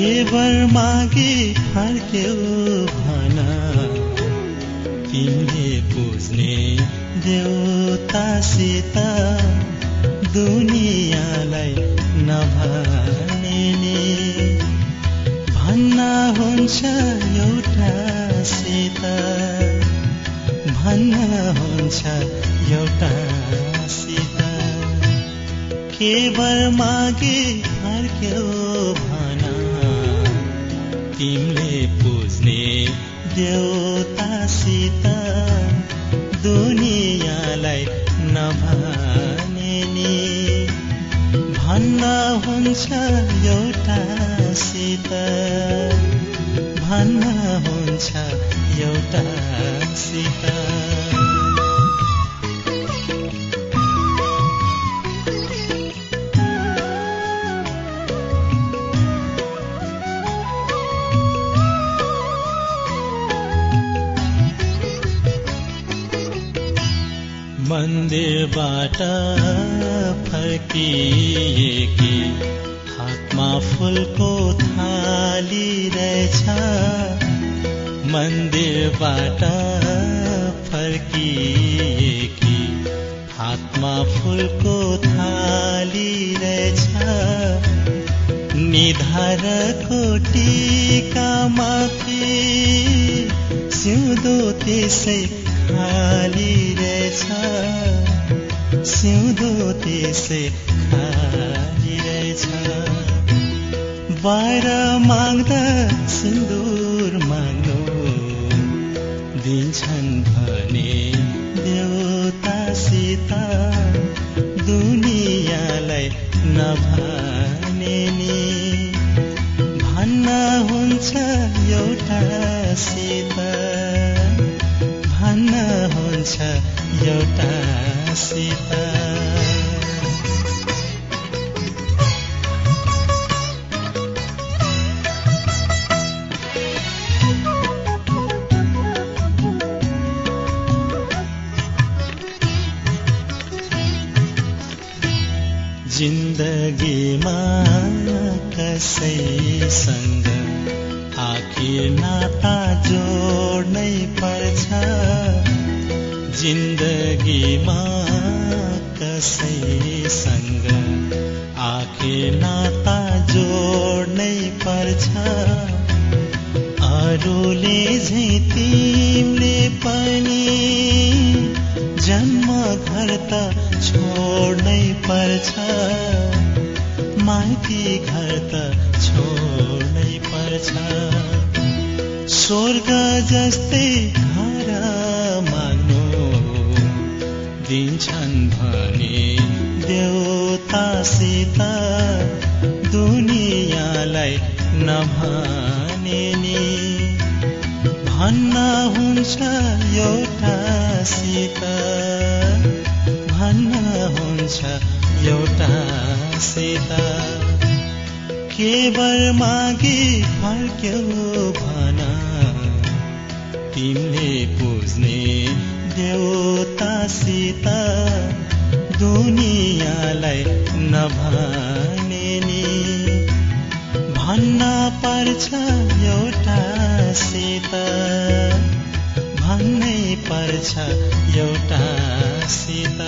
केवर मागी फर्क्यौ भन तिमीले बुझ्ने देउतासित दुनियाँलाई नभने नि भन्न हुन्छ एउटासित भन्न हुन्छ एउटासित केवर मागी फर्क्यौ भन तिमीले बुझ्ने देउतासित दुनियाँलाई नभने नि भन्न हुन्छ एउटासित भन्न हुन्छ एउटासित मन्दिरबाट फर्किएकी हातमा फुलको थाली रहेछ मन्दिरबाट फर्किएकी हातमा फुलको थाली रहेछ निधारको टीकामाथि सिउँदो त्यसै खाली रहेछ सिउँदो त्यसै खाली रहेछ बाहिर माग्दा सिन्दुर माग्नु दिन्छन् भने देउतासित दुनियाँलाई नभने नि भन्न हुन्छ एउटासित भन्न हुन्छ एउटासित जिन्दगीमा कसैसँग आखिर नाता जोड्नै पर्छ जिन्दगीमा कसैसँग आखिर नाता जोड्नै पर्छ अरूले झै तिमीले पनि जन्म घर त छोड्नै पर्छ माइती घर त छोड्नै पर्छ स्वर्ग जस्तै घर माग्नु दिन्छन् भने देउतासित दुनियाँलाई नभने नि भन्न हुन्छ एउटासित भन्न हुन्छ एउटासित केवर मागी फर्क्यौ भन तिमीले बुझ्ने देउतासित दुनियाँलाई नभने नि भन्न पर्छ एउटासित भन्नै पर्छ एउटासित